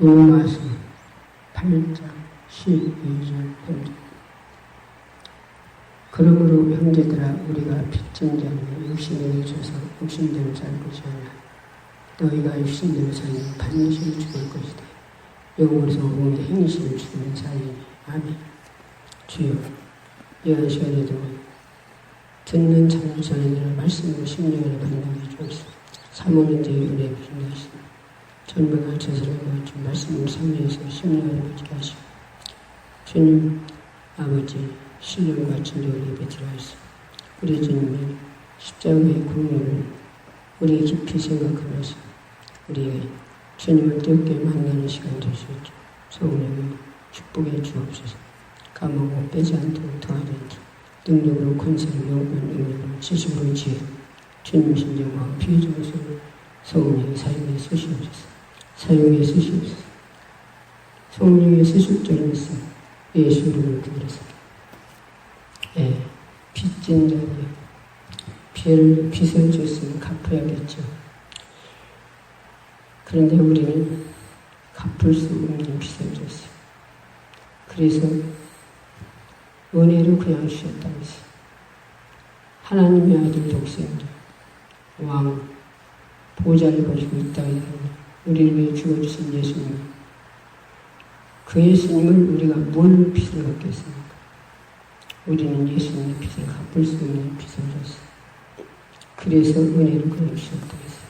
로마서 8장 12절 3절. 그러므로 형제들아 우리가 빚진 자는 육신에 있어서 육신대로 살 것이 아니라 너희가 육신대로 살면 반드시 죽을 것이다. 영으로서 몸의 행실을 죽이는 사이니. 아멘. 주여, 이한 시간에도 듣는 참전자들의 말씀으로 심령을 간다게 주옵소서. 사모는 제 은혜 부족하시니 전부가 저스러운 주 말씀을 삼위에서 심령을 가지게 하시고 주님 아버지 신령과 진정을 베풀어 하시고 우리 주님의 십자가의 공로를 우리 깊이 생각하면서 우리의 주님을 뜨겁게 만나는 시간 되시겠죠. 성령의 축복해 주옵소서. 까먹고 빼지 않도록 도와주옵소서. 능력으로 권세를 모든 능력으로 지식으로 지혜 주님 신정과 피해 중에서 성령의 사용에 쓰시옵소서. 사용에 쓰시옵소서. 성령의 쓰실 줄 믿사 예수 이름을 기도해서 빚진 자에게 빚을 줬으면 갚아야겠죠. 그런데 우리는 갚을 수 없는 빚을 줬어요. 그래서 은혜로 그냥 주셨다면서요. 하나님의 아들 독생자 왕 보좌를 버리고 이 땅에 우리를 위해 죽어주신 예수님, 그 예수님을 우리가 뭘 빚을 갚겠습니까? 우리는 예수님의 빚을 갚을 수 없는 빚을 졌어요. 그래서 은혜를 그냥 주셨다고 했어요.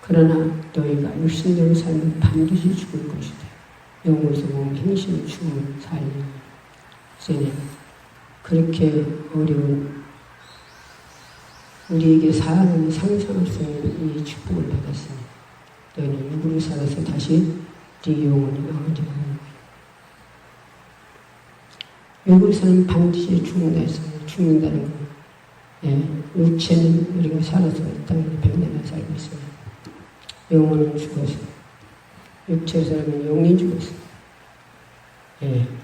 그러나 너희가 육신대로 살면 반드시 죽을 것이다. 영으로서 몸 행실을 죽음을 살리니. 선생님, 그렇게 어려운 우리에게 사람이 상상할 수 없는 이 축복을 받았으니 너희는 육으로 살아서 다시 네 영혼이 나오지 않는 거예요. 육으로 살면 반드시 죽는다 했어요. 죽는다는 거. 육체는 우리가 살아서 이 땅에 100년을 살고 있어요. 영혼은 죽어서 육체로 살면 영이 죽어서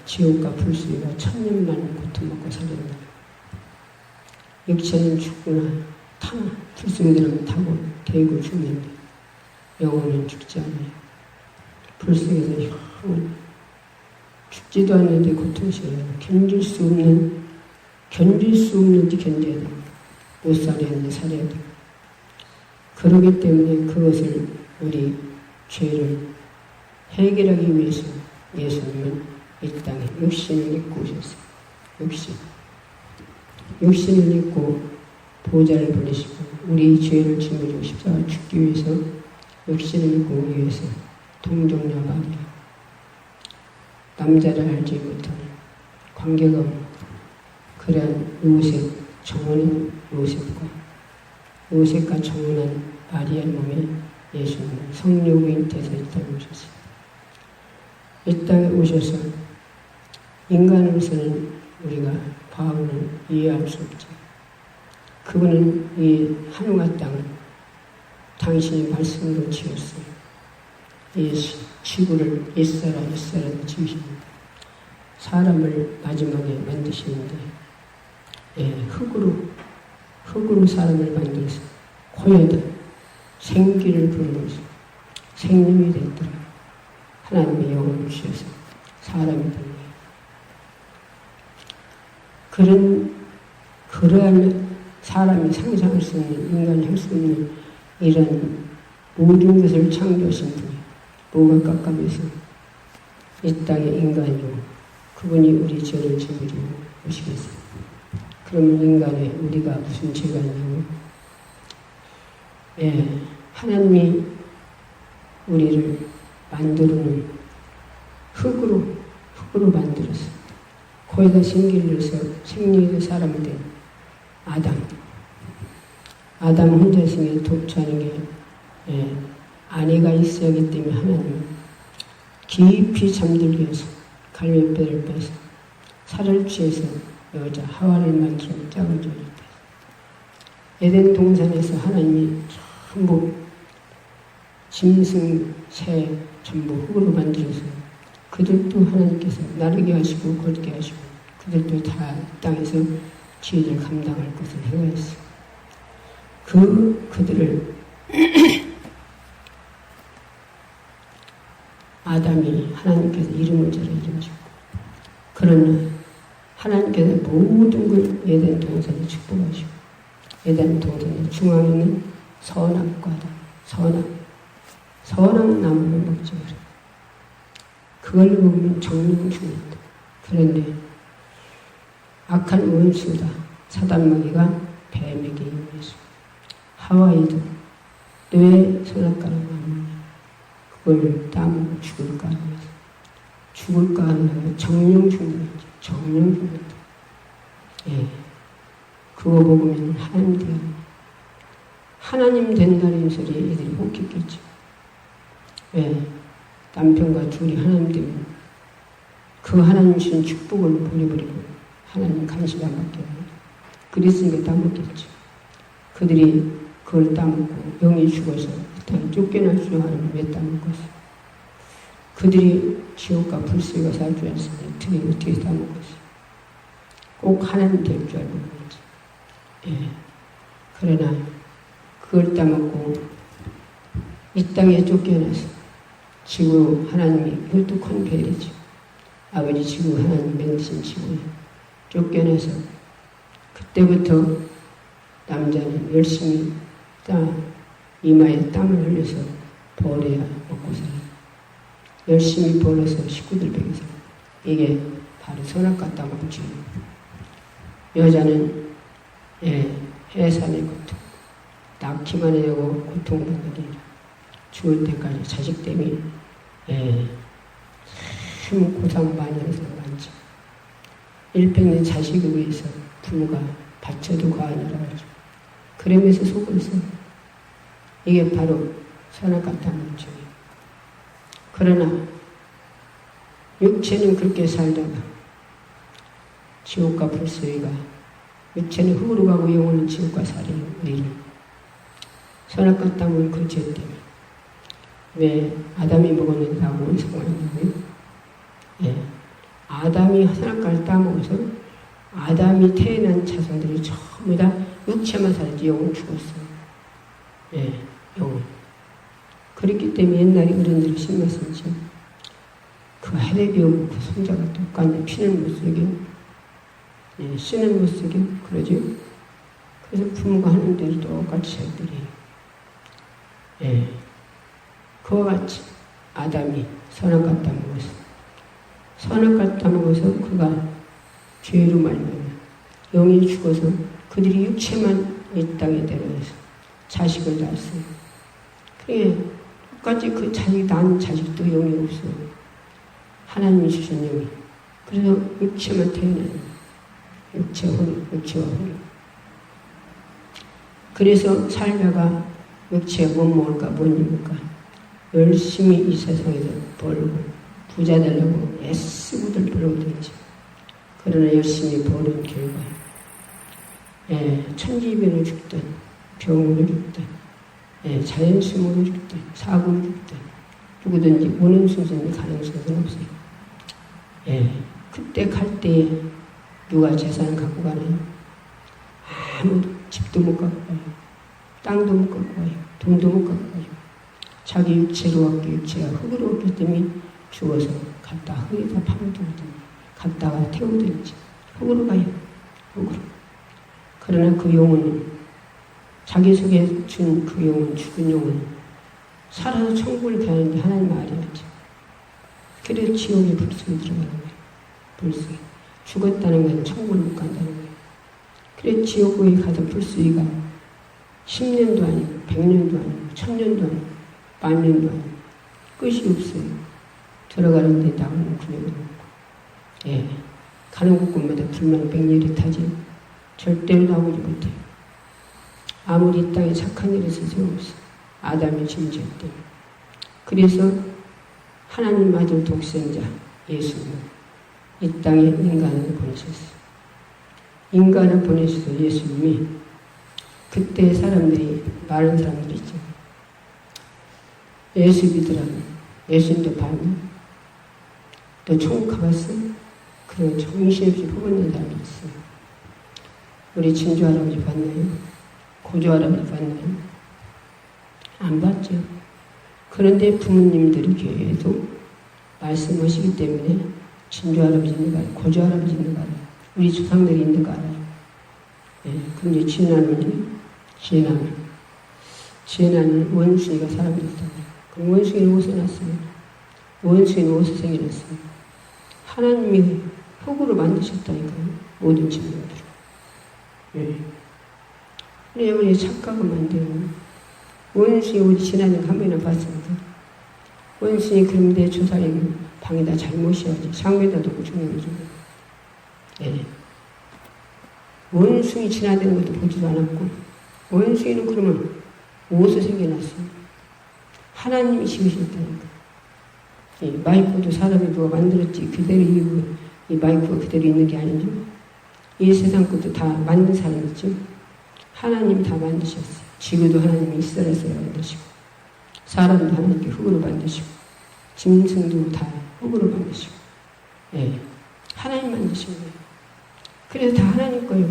지옥과 불수리가 1000년만 고통 먹고 살린다. 육체는 죽구나 타 불속에 타고 대고 죽는데 영혼은 죽지 않아요. 불속에서 영원 죽지도 않는데 고통스러워요. 견딜 수 없는지 견뎌야 돼요. 못 살아야 하는데 살아야 돼요. 그러기 때문에 그것을 우리 죄를 해결하기 위해서 예수님은 이 땅에 육신을 입고 오셨어요. 육신을 입고 보좌를 보내시고 우리 죄를 짊어지고 십자가 죽기 위해서 육신을 입고 오기 위해서 동정녀 마리아 남자를 알지 못하는 관계가 없는 그러한 요셉 정원인 요셉과 정원한 마리아 몸에 예수님은 성령으로 잉태해서 이 땅에 오셨어요. 이 땅에 오셔서 인간으로서는 우리가 과거는 이해할 수 없죠. 그분은 이 하늘과 땅을 당신의 말씀으로 지었어요. 이 지구를 옛사람 지으십니다. 사람을 마지막에 만드시는데 흙으로 사람을 만들어서 코에다 생기를 불어넣어서 생명이 됐더라. 하나님의 영혼을 주셔서 사람이 된 거예요. 그러한 사람이 상상할 수 없는, 인간이 할 수 없는 이런 모든 것을 창조하신 분이 뭐가 깝깝해서 이 땅에 인간이요. 그분이 우리 죄를 짊어지고 오시겠어요. 그러면 인간에 우리가 무슨 죄가 있냐고? 하나님이 우리를 만드는 흙으로 만들어서 거기다 생기를 내서 생리에서 사람이 된 아담 혼자 있으면 독차하는 게 아내가 있어야 하기 때문에 하나님은 깊이 잠들게 해서 갈매뼈를 빼서 살을 취해서 여자 하와를 만들어 짝을 지었다. 에덴 동산에서 하나님이 전부 짐승, 새 전부 흙으로 만들어서 그들도 하나님께서 나르게 하시고 걷게 하시고 그들도 다 땅에서 죄를 감당할 것을 행하였어요. 그들을 아담이 하나님께서 이름을 저러 이름 짓고, 그러나 하나님께서 모든 걸 에덴 동산에 축복하시고, 에덴 동산의 중앙에 있는 선악과다, 선악 나무를 먹지 마라. 그걸 먹으면 정령 죽는다. 그런데 악한 원수다, 사단마귀가 뱀에게 임해서 하와이도 왜 선악과를 먹느냐, 그걸 따먹고 죽을까 하면서, 죽을까 하면 정령 죽는다, 정령 죽는다. 예, 그거 먹으면 하나님 되어 하나님 된다는 소리에 애들이 혹했겠죠. 왜? 남편과 둘이 하나님 되면 그 하나님 주신 축복을 버려버리고 하나님 간식 안 받게 하고, 그랬으니까 따먹겠죠. 그들이 그걸 따먹고 영이 죽어서 일단 쫓겨날 줄 알면 왜 따먹었어? 그들이 지옥과 불수가 살 줄 알았으니 어떻게 따먹었어? 꼭 하나님 될 줄 알고 그러지. 예. 그러나 그걸 따먹고 이 땅에 쫓겨나서 지구 하나님이 혈tuk한 배이죠. 아버지 지구 하나님 만드신 지구에 쫓겨나서 그때부터 남자는 열심히 이마에 땀을 흘려서 벌어야 먹고 살아. 열심히 벌어서 식구들 먹여서. 이게 바로 선악과 따먹은 죄. 여자는 해산의 고통, 낳기만 해고 고통받는 게 아니라 죽을 때까지 자식 때문에 참 고생 많이 하는 사람 많죠. 일평생 자식을 위해서 부모가 바쳐도 과언이라고 하죠. 그러면서 속을 써. 이게 바로 선악과 따먹은 죄예요. 그러나 육체는 그렇게 살다가 지옥과 불수의가, 육체는 흙으로 가고 영혼은 지옥과 살인 우리를 선악과 따먹은 그 죄 때문에 왜 아담이 먹었는다고 원성하냐면, 아담이 선악과를 따먹어서 아담이 태어난 자손들이 전부 다 육체만 살았지 영은 죽었어요. 영은. 그렇기 때문에 옛날에 어른들이 신났었지. 그 해대비하고 그 손자가 똑같네. 피는 못 쓰게, 씨는 못 쓰게, 그러죠. 그래서 부모가 하는 대로 똑같이 자기들이. 그와 같이 아담이 선악과 따먹어서, 선악과 따먹어서 그가 죄로 말미암아 영이 죽어서 그들이 육체만 이 땅에 데려와서 자식을 낳았어요. 그래, 똑같이 그 자식 낳은 자식도 영이 없어요. 하나님이 주신 영이. 그래서 육체만 태어나요. 육체와 혼이. 그래서 살다가 육체가 못 먹을까, 못 입을까. 열심히 이 세상에서 벌고, 부자 되려고 애쓰고들 벌어오든지. 그러나 열심히 버는 결과, 천지병으로 죽든, 병으로 죽든, 자연수모로 죽든, 사고로 죽든, 누구든지 오는 순서는 가는 순서는 없어요. 그때 갈 때에 누가 재산을 갖고 가나요? 아무도 집도 못 갖고 가요. 땅도 못 갖고 가요. 돈도 못 갖고 가요. 자기 육체로 왔기, 육체가 흙으로 왔기 때문에 죽어서 갖다 흙에다 파묻어오든지, 갖다가 태우든지, 흙으로 가요. 흙으로. 그러나 그 영혼은, 자기 속에 준 그 영혼, 죽은 영혼은 살아서 천국을 가는데 하나님 알아야지. 그래서 지옥에 불속에 들어가는 거예요. 불속에. 죽었다는 건 천국을 못 간다는 거예요. 그래서 지옥에 가서 불속이가 10년도 아니고 100년도 아니고 1000년도 아니고 10,000년도 아니고 끝이 없어요. 들어가는데 나오는 구멍이 없고. 가는 곳곳마다 불망백렬이 타지 절대로 나오지 못해요. 아무리 이 땅에 착한 일이 있어서 없어. 아담의 죄 때문에. 그래서 하나님마저 독생자 예수님 이 땅에 인간을 보내셨어요. 인간을 보내셔서 예수님이 그때 사람들이, 많은 사람들이 있죠. 예수 믿으라면 예수님도 봤나? 너 천국 가봤어? 그런 정신없이 퍼붓는 사람이 있어요. 우리 진주 할아버지 봤나요? 고조 할아버지 봤나요? 안 봤죠. 그런데 부모님들이 교회에도 말씀하시기 때문에 진주할아버지 있는 거 알아요. 고조할아버지 있는 거 알아요. 우리 조상들이 있는 거 알아요. 예, 그런데 지혜나는요? 지혜나는 원숭이가 사람이 됐다고. 그럼 원숭이는 어디서 났어요? 원숭이는 어디서 생겨났어요? 하나님이 흙으로 만드셨다니까요. 모든 친구들. 예. 왜냐면 착각을 만들어요. 원숭이 우리 지난해 한 번이나 봤습니다. 원숭이 그런데 조상님 방에다 잘못이야지. 상에다 두고 죽는 거죠. 예. 원숭이 지나다니는 것도 보지도 않았고, 원숭이는 그러면 어디서 생겨났어요? 하나님이 지으셨다니까. 이 마이크도 사람이 누가 만들었지, 그대로 이 마이크가 그대로 있는 게 아니죠. 이 세상 것도 다 만든 사람이죠. 하나님이 다 만드셨어요. 지구도 하나님이 이스라엘에서 만드시고, 사람도 하나님께 흙으로 만드시고, 짐승도 다 흙으로 만드시고, 예. 하나님 만드신 거예요. 그래서 다 하나님 거예요.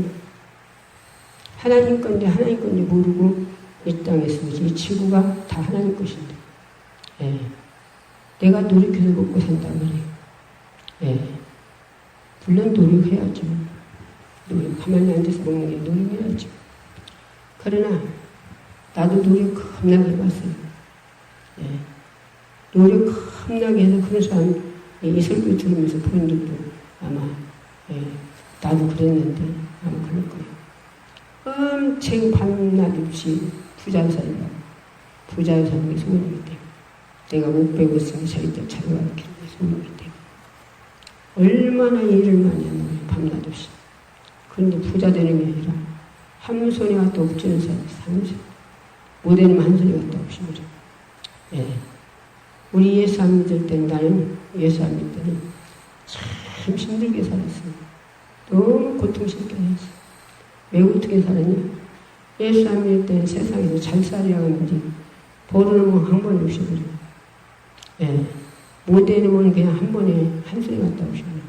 하나님 건데 하나님 건지 모르고 이 땅에서 이 지구가 다 하나님 것인데, 예. 내가 노력해서 먹고 산단 말이에요. 예. 물론 노력해야죠. 가만히 앉아서 먹는 게 노력해야죠. 그러나 나도 노력 겁나게 해봤어요. 예. 노력 겁나게 해서 그런 사람 이 설교 들으면서 본 적도 아마 예. 나도 그랬는데 아마 그럴 거예요. 엄청 밤낮 없이 부자 살려고 부자 사는 게 소원이기 때문에 내가 못 배웠으니 자기들 찾아가는 게 소원이기 때문에 얼마나 일을 많이 하는 밤낮 없이. 그런데 부자 되는 게 아니라 한 손에 갖다 엎주는 사람이 한 손. 못 되면 한 손에 갖다 엎주는. 예. 우리 예수 안 믿을 때는 나는 예수 안 믿을 때는 참 힘들게 살았어요. 너무 고통스럽게 살았어요. 왜 어떻게 살았냐? 예수 안 믿을 때는 세상에서 잘 살이라고 하는지 버르는 한 번에 오셔버려요. 예. 못 되면 그냥 한 번에 한 손에 갖다 오셔버려요.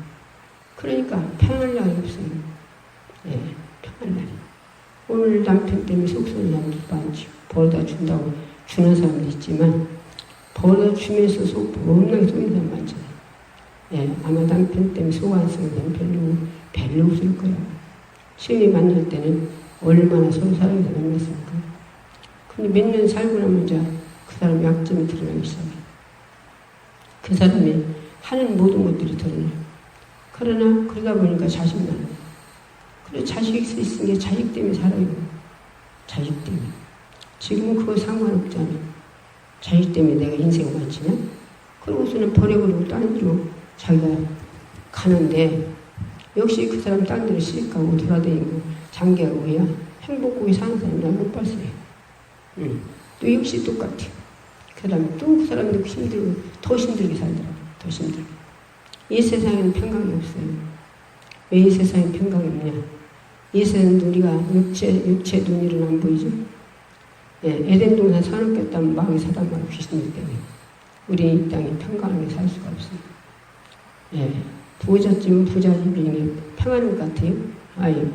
그러니까 평할 날이 없어요. 예. 평할 날이. 오늘 남편 때문에 속쓰는 사람도 많죠. 벌어다 준다고 주는 사람도 있지만 벌어다 주면서 겁나게 속이는 사람 많잖아요. 예, 아마 남편 때문에 속 안 쓰는 사람 별로 없을 거예요. 시인이 만날 때는 얼마나 서로 사랑해서 만났습니까? 근데 몇 년 살고 나면 이제 그 사람 약점이 드러나기 시작해요. 그 사람이 하는 모든 것들이 드러나요. 그러나 그러다 보니까 자식만. 그래 자식 있은 게 자식 때문에 살아요. 자식 때문에. 지금은 그거 상관없잖아요. 자식 때문에 내가 인생을 마치냐? 그러고서는 버려버리고 딴 데로 자기가 가는데 역시 그 사람 딴 데로 시집가고 돌아다니고 장기하고 해야 행복하게 사는 사람이랑 못 봤어요. 또 역시 똑같아요. 그 다음에 또 그 사람도 힘들고 더 힘들게 살더라고요. 더 힘들게. 이 세상에는 평강이 없어요. 왜 이 세상에 평강이 없냐? 이 세상은 우리가 육체 눈으로는 안 보이죠? 예, 에덴 동산 사놓겠다면 마귀 사단 말고 귀신이기 때문에 우리 이 땅에 평강하게 살 수가 없습니다. 예, 부잣집은 부잣집이 평안한 것 같아요. 아이고,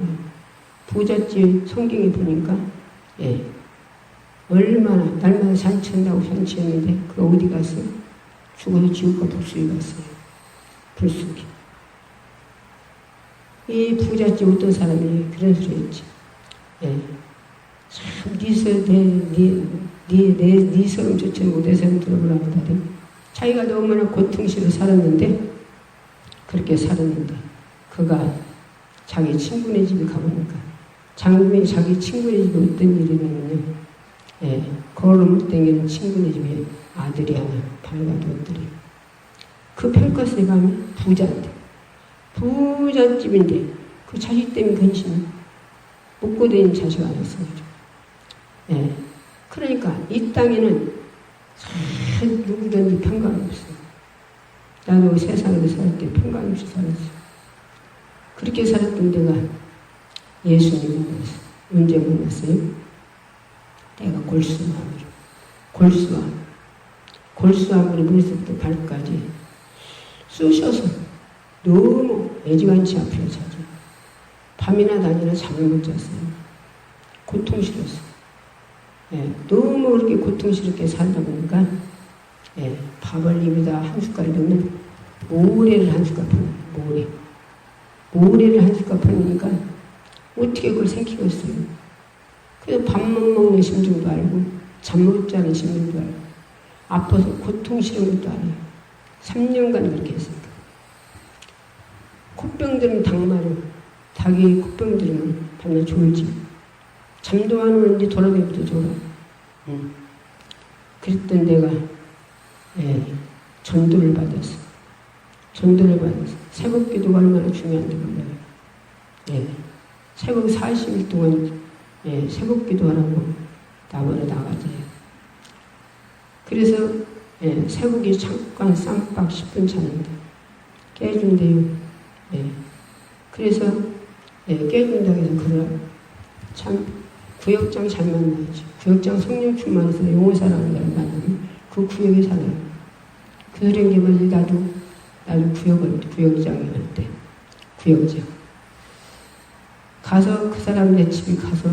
부잣집 성경에 보니까 예, 얼마나 날마다 잔치한다고 잔치했는데 그 어디 갔어요? 죽어서 지옥과 불속에 갔어요. 불속에. 이 부잣집 어떤 사람이 그런 소리 했지. 예. 참, 네 소름 쫓아오고 내 소름 들어보라고 하다니. 자기가 너무나 고통스러워 살았는데, 그렇게 살았는데, 그가 자기 친구네 집에 가보니까, 자기 친구네 집에 어떤 일이 있냐면요. 예, 걸음을 땡기는 친구네 집에 아들이 하나, 밝아두었더래. 그 평가스에 가면 부자인데, 부잣집인데 그 자식 때문에 근심 먹고 다니는 자식 안 했어요. 예. 그러니까 이 땅에는 참 누구든지 평강이 없어요. 나도 세상에서 살 때 평강이 없이 살았어요. 그렇게 살았던 데가 예수님을 만났어요. 언제 만났어요? 내가 골수함으로 머리부터 발까지 쑤셔서 너무 애지간치 앞으로 자죠. 밤이나 낮이나 잠을 못 잤어요. 고통스러웠어요. 예, 너무 그렇게 고통스럽게 살다 보니까 밥을 입에다 한 숟갈 넣으면 모래를 한 숟갈 퍼는 모래를 한 숟갈 퍼니까 어떻게 그걸 생기겠어요. 그래서 밥만 먹는 심정도 알고 잠 못 자는 심정도 알고 아파서 고통 싫은 것도 알아요. 3년간 그렇게 했으니까. 콧병들은 닭말은 닭이 콧병 들으면 밤에 졸지. 잠도 안 오는데 돌아다니면서 졸아. 그랬던 내가 전도를 받았어. 새벽 기도가 얼마나 중요한지 몰라요. 새벽 40일 동안 새벽 기도하라고 나무로 나가세요. 그래서 새벽에 잠깐 쌈박 10분 자는데 깨준대요. 그래서 깨준다고 해서 그러라. 참 구역장 잘 만나야지. 구역장 성령 충만해서 영혼 사랑하는 사람 만나면 그 구역에 살아요. 그런 게 뭐지? 나도 구역장에 갈 때 구역장 가서 그 사람 내 집에 가서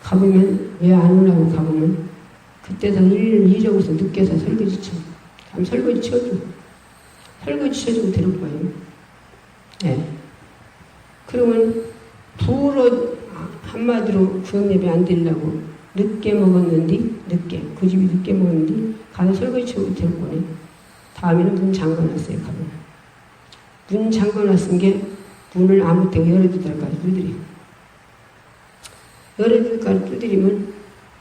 가보면 왜 안 오냐고 가보면 그때서 1년 잊어버려서 늦게서 설거지 쳐. 그럼 설거지 쳐줘. 설거지 쳐주고 데리고 가요. 그러면 한마디로 구역 예배 안 드리려고 늦게 먹었는데 그 집이 늦게 먹었는데 가서 설거지 치고 데리고 오네. 다음에는 문 잠궈놨어요. 가보면 문 잠궈놨은 게 문을 아무 때나 열어두달까지 두드려요. 열어두달까지 두드리면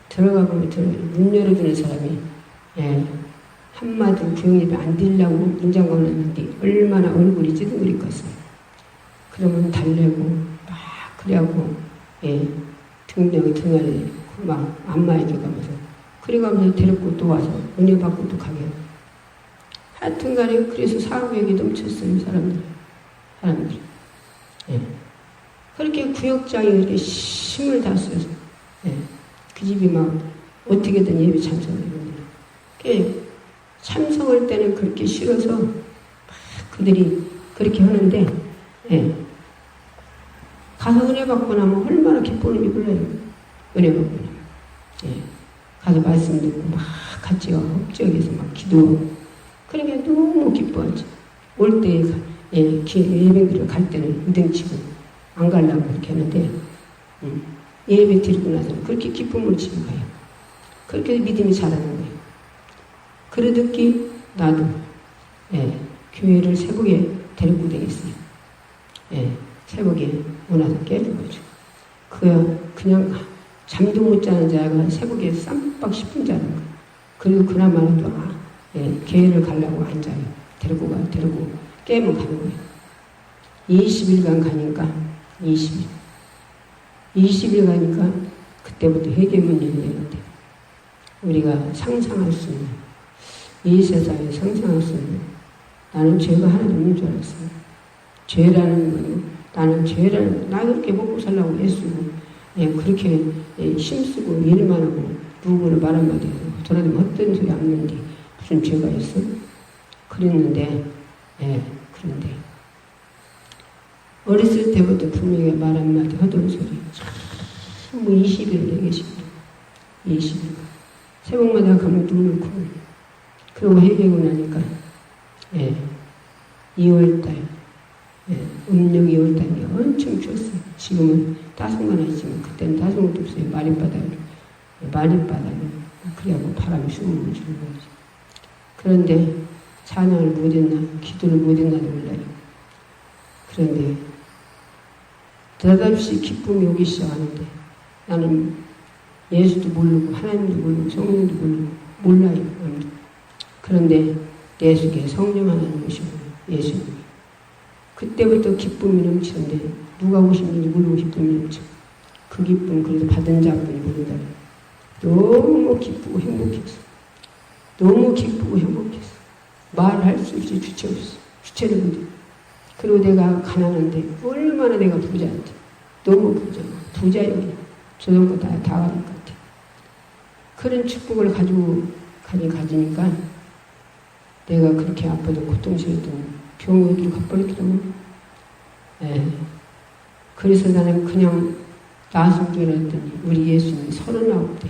들어가보면 문 열어주는 사람이 한마디로 구역 예배 안 드리려고 문 잠궈놨는데 얼마나 얼굴이 찌둥그리겠어요. 그러면 달래고 막 그래갖고 등아래 막 안마해줘가면서 그래가면서 데리고 또 와서 은혜 받고 또 가게. 하여튼 간에 그래서 사고욕이 넘쳤어요. 사람들. 그렇게 구역장이 그렇게 힘을 다 써서 그 집이 막 어떻게든 예배 참석을 해요. 참석할 때는 그렇게 싫어서 막 그들이 그렇게 하는데 가서 은혜 받고 나면 얼마나 기쁘는지 몰라요. 은혜 받고 나면. 가서 말씀 듣고 막 같이 헛적에서 막 기도하고 그러니까 너무 기뻐하지. 올 때 예배드리러 갈 때는 이등치고 안 가려고 그렇게 하는데 예배 드리고 나서는 그렇게 기쁨을 지고 가요. 그렇게 믿음이 자라는 거예요. 그러듯이 나도 교회를 새벽에 데리고 다녔어요. 새벽에 오나서 깨주고죠. 그냥 잠도 못 자는 자가 새벽에 쌈박 10분 자는 거예요. 그리고 그나마도 교회를 가려고 앉아요. 데리고 깨면 가는 거예요. 20일간 가니까 20일 가니까 그때부터 회개문이 열리는데 우리가 상상할 수 있는 이 세상에 상상할 수 있는 나는 죄가 하나도 없는 줄 알았어요. 죄라는 거는 나 그렇게 먹고 살라고 애쓰고 그렇게 힘쓰고 일만 하고 누구를 말 한마디 하고 저라도 헛된 소리 안 하는데 무슨 죄가 있어? 그랬는데 그런데 어렸을 때부터 분명히 말 한마디 하던 소리 뭐 20일 내계시고 20일 새벽마다 가면 눈물 크고 그러고 해결하고 나니까 2월달 음력 2월달이 엄청 추웠어요. 지금은 따뜻한 건 아니지만 그때는 따뜻한 것도 없어요. 마린바닥에 그래갖고 바람이 쑥 주는 거지. 그런데 찬양을 못했나 기도를 못했나도 몰라요. 그런데 대답없이 기쁨이 오기 시작하는데 나는 예수도 모르고 하나님도 모르고 성령도 모르고 몰라요. 그런데 내 속에 성령 하나님 오시고 예수님 그때부터 기쁨이 넘치는데 누가 오시는지 모르고 기쁨이 넘쳐. 그 기쁨 그래서 받은 자분이 모른다. 너무 기쁘고 행복했어. 너무 기쁘고 행복했어. 말할 수 없이 주체 없어. 주체를 못해. 그리고 내가 가난한데 얼마나 내가 부자인데 너무 부자요. 저런 거 다 가질 것 같아. 그런 축복을 가지니까 내가 그렇게 아파도 고통스러웠던 병원으로 가버렸더라고. 그래서 나는 그냥 나았으면 줄 알았더니 우리 예수님이 39대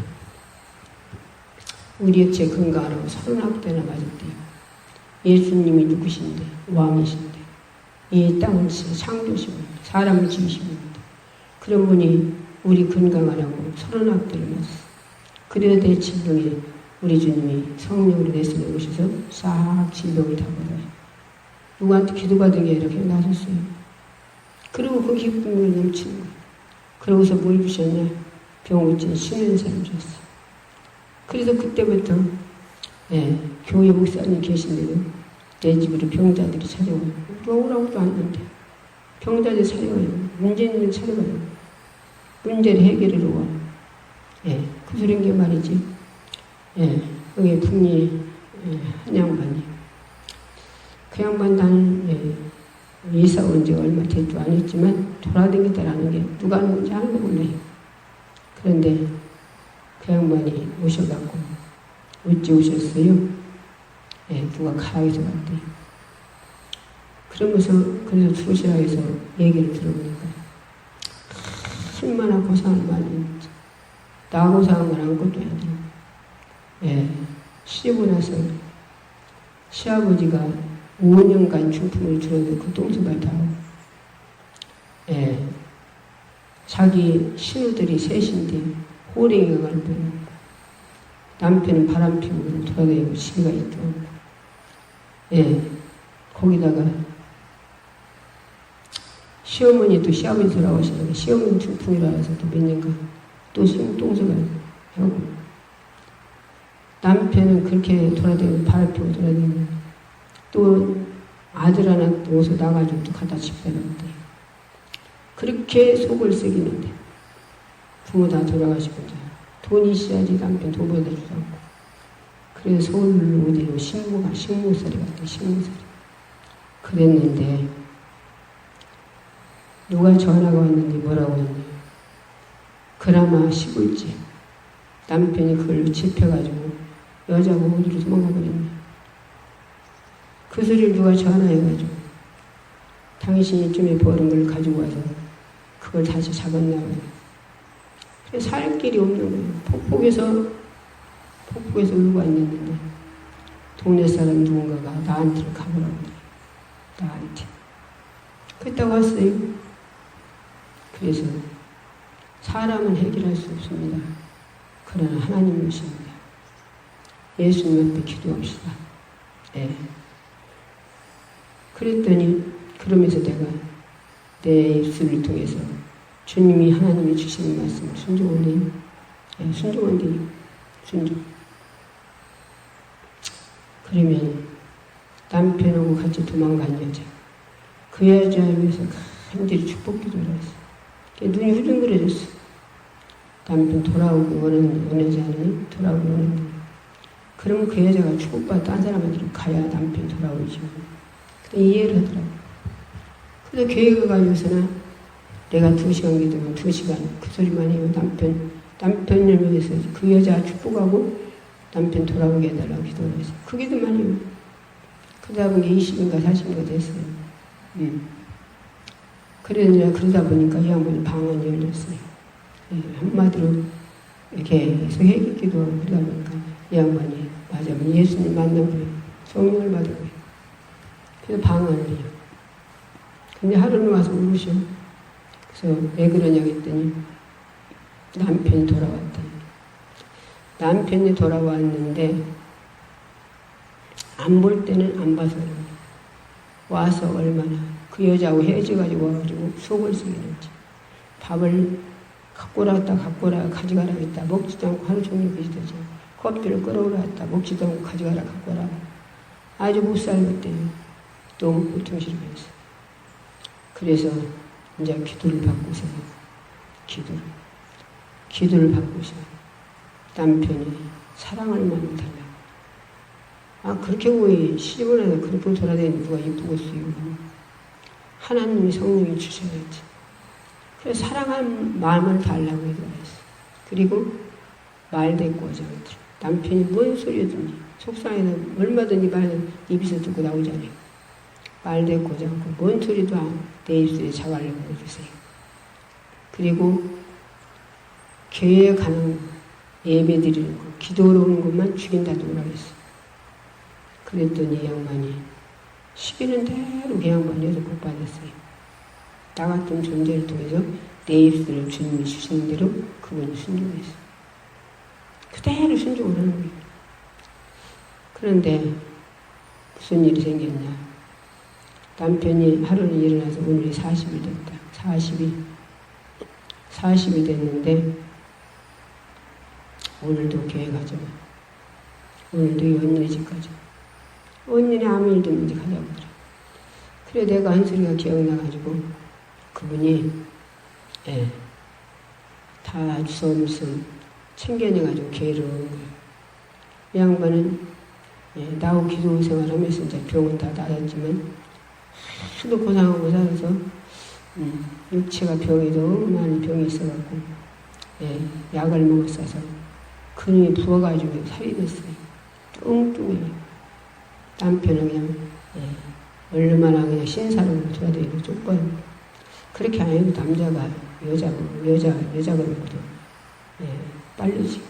우리 액체 건강하라고 39대나 맞았대요. 예수님이 누구신데? 왕이신데. 이 땅을 창조시고 사람을 지으신 분인데 그런 분이 우리 건강하라고 39대를 맞았어요. 그래야 내 질병에 우리 주님이 성령으로 내쓰는 오셔서 싹 질병을 다 받아요. 누구한테 기도받은 게 이렇게 나섰어요. 그리고 그 기쁨을 넘치는 거예요. 그러고서 뭘 주셨냐? 병 고친 쉬는 사람 주셨어요. 그래서 그때부터 교회 목사님 계신데도 내 집으로 병자들이 찾아와요. 오라고도 않는데 병자들이 찾아와요. 문제 있는 찾아와요. 문제를 해결하러 와. 그 소린 게 말이지. 여기 북리 한 양반이 그 양반 나는 이사 온 지 얼마 되지도 않았지만 돌아다니다라는 게 누가 하는 건지 하나도 몰라요. 그런데 그 양반이 오셔갖고 어찌 오셨어요? 누가 가라해서 왔대요. 그러면서 그래서 수시라에서 얘기를 들어보니까 얼마나 고생을 많이 했는지 나 고생한 건 아무것도 아니에요. 시집고 나서 시아버지가 5년간 중풍을 줄였는데 그 똥수발 다 하고 자기 신우들이 셋인데 호랭이가 가는 뻔 남편은 바람 피우고 돌아다니고 시비가 있고 거기다가 시어머니도 시아버지 돌아가시는데 시어머니 중풍이라서 또 몇 년간 또 똥수가 하고 남편은 그렇게 돌아다니고 바람 피우고 돌아다니고 또 아들 하나 어디서 나가지고 또 갖다 집다 놓는데 그렇게 속을 썩이는데 부모 다 돌아가시고 돈이 있어야지 남편 돈 벌다 주고 그래서 서울로 어디로 식무살이 갔대. 식무살이 그랬는데 누가 전화가 왔는데 뭐라고 했니? 그나마 시골집 남편이 그걸 집혀가지고 여자고 어디로 도망가 버렸네. 그 소리를 누가 전화해가지고 당신이 이쯤에 버린 걸 가지고 와서 그걸 다시 잡았나 봐요. 그래서 살 길이 없는 거예요. 폭포에서 울고 앉았는데 동네 사람 누군가가 나한테 가보라고 그래요. 나한테. 그랬다고 왔어요. 그래서 사람은 해결할 수 없습니다. 그러나 하나님 오십니다. 예수님 앞에 기도합시다. 그랬더니 그러면서 내가 내 입술을 통해서 주님이 하나님이 주시는 말씀을 순종하네요. 순종한 게 순종. 그러면 남편하고 같이 도망간 여자 그 여자에 위해서 간절히 축복 기도를 했어. 눈이 후둥그레졌어. 남편 돌아오고 원하지 않으니 돌아오고 원하는데 그러면 그 여자가 축복받아 딴 사람한테로 가야 남편 돌아오지. 이해를 하더라고. 그래서 교회가 가면서는 내가 2시간 기도하면 2시간 그 소리만 해요. 남편을 위해서 그 여자 축복하고 남편 돌아오게 해달라고 기도를 해서 그 기도만 해요. 그러다 보니 20인가 40인가 됐어요. 그러다 보니까 이 양반이 방언이 열렸어요. 한마디로 이렇게 해서 해기기도 하고 그러다 보니까 이 양반이 맞아 예수님 만난 거예요. 성령을 받은 거예요. 그래서 방언을 해요. 근데 하루는 와서 울으셔. 그래서 왜 그러냐고 했더니 남편이 돌아왔다. 남편이 돌아왔는데 안 볼 때는 안 봐서 그래요. 와서 얼마나 그 여자하고 헤어져가지고 와가지고 속을 썩이는지 밥을 갖고 오라갔다 가져가라 했다 먹지도 않고 하루 종일 계시더지. 커피를 끌어오라 했다 먹지도 않고 가져가라 갖고 오라. 아주 못 살겠대요. 너무 고통스러워서. 그래서 이제 기도를 받고서 기도를 받고서 남편이 사랑을 많이 달라고. 그렇게 거의 시집을 해서 그렇게 돌아다니는 누가 이쁘고 쓰이고 하나님이 성령이 주셔야지. 그래서 사랑한 마음을 달라고 기도했어. 그리고 말대꾸하지 않더라. 남편이 뭔 소리든지 속상해서 얼마든지 말은 입에서 듣고 나오잖아요. 말대꾸하지 않고 뭔 소리도 내 입술에 자갈려고 해주세요. 그리고 교회에 가는 거, 예배 드리는 거, 기도로 오는 것만 죽인다고 오라 그랬어. 그랬더니 이 양반이 시키는 대로 그 양반이 여자 복 받았어요. 나 같은 존재를 통해서 내 입술을 주님이 주시는 대로 그분이 순종했어. 그대로 순종을 하는 거예요. 그런데 무슨 일이 생겼냐. 남편이 하루는 일어나서 오늘이 40일 됐다. 40이 됐는데 오늘도 교회 가죠. 오늘도 이 언니네 집 가죠. 언니네 아무 일도 없는데 가자고 그래. 그래 내가 한 소리가 기억나가지고 그분이 다 주섬주섬 챙겨내가지고 교회로 온 거예요. 이 양반은 나하고 기도 생활하면서 이제 병은 다 나았지만 하도 고생하고 살아서 육체가 병이 너무 많은 병이 있어갖고 약을 먹었어서 근육이 부어가지고 살이 됐어요. 뚱뚱해요. 남편은 그냥 얼마나 그냥 신사로 둬야 되고 조건 그렇게 안 해도 남자가 여자가 먹어도 빠르지.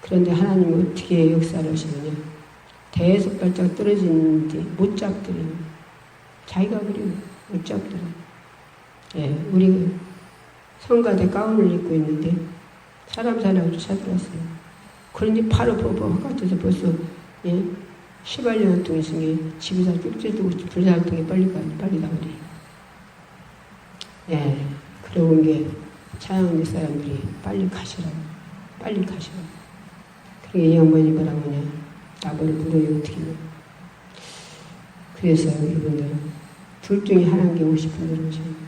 그런데 하나님은 어떻게 역사를 하시느냐. 대에서 발짝 떨어지는데 못 잡더래요. 자기가 그래요. 못 잡더래요. 우리 성가대 가운을 입고 있는데 사람 살라고 쫓아들었어요. 그런데 바로 바깥에서 벌써 18년 동안 있으니 집에서 쪽지도 불살통에 빨리 나오래. 그러고 온 게 차양대 사람들이 빨리 가시라고. 그러니까 이 양반이 뭐라고냐. 나보를 물어요 어떻게. 그래서 이분들은 둘 중에 하나님께 오고 싶은 대로 오셔요.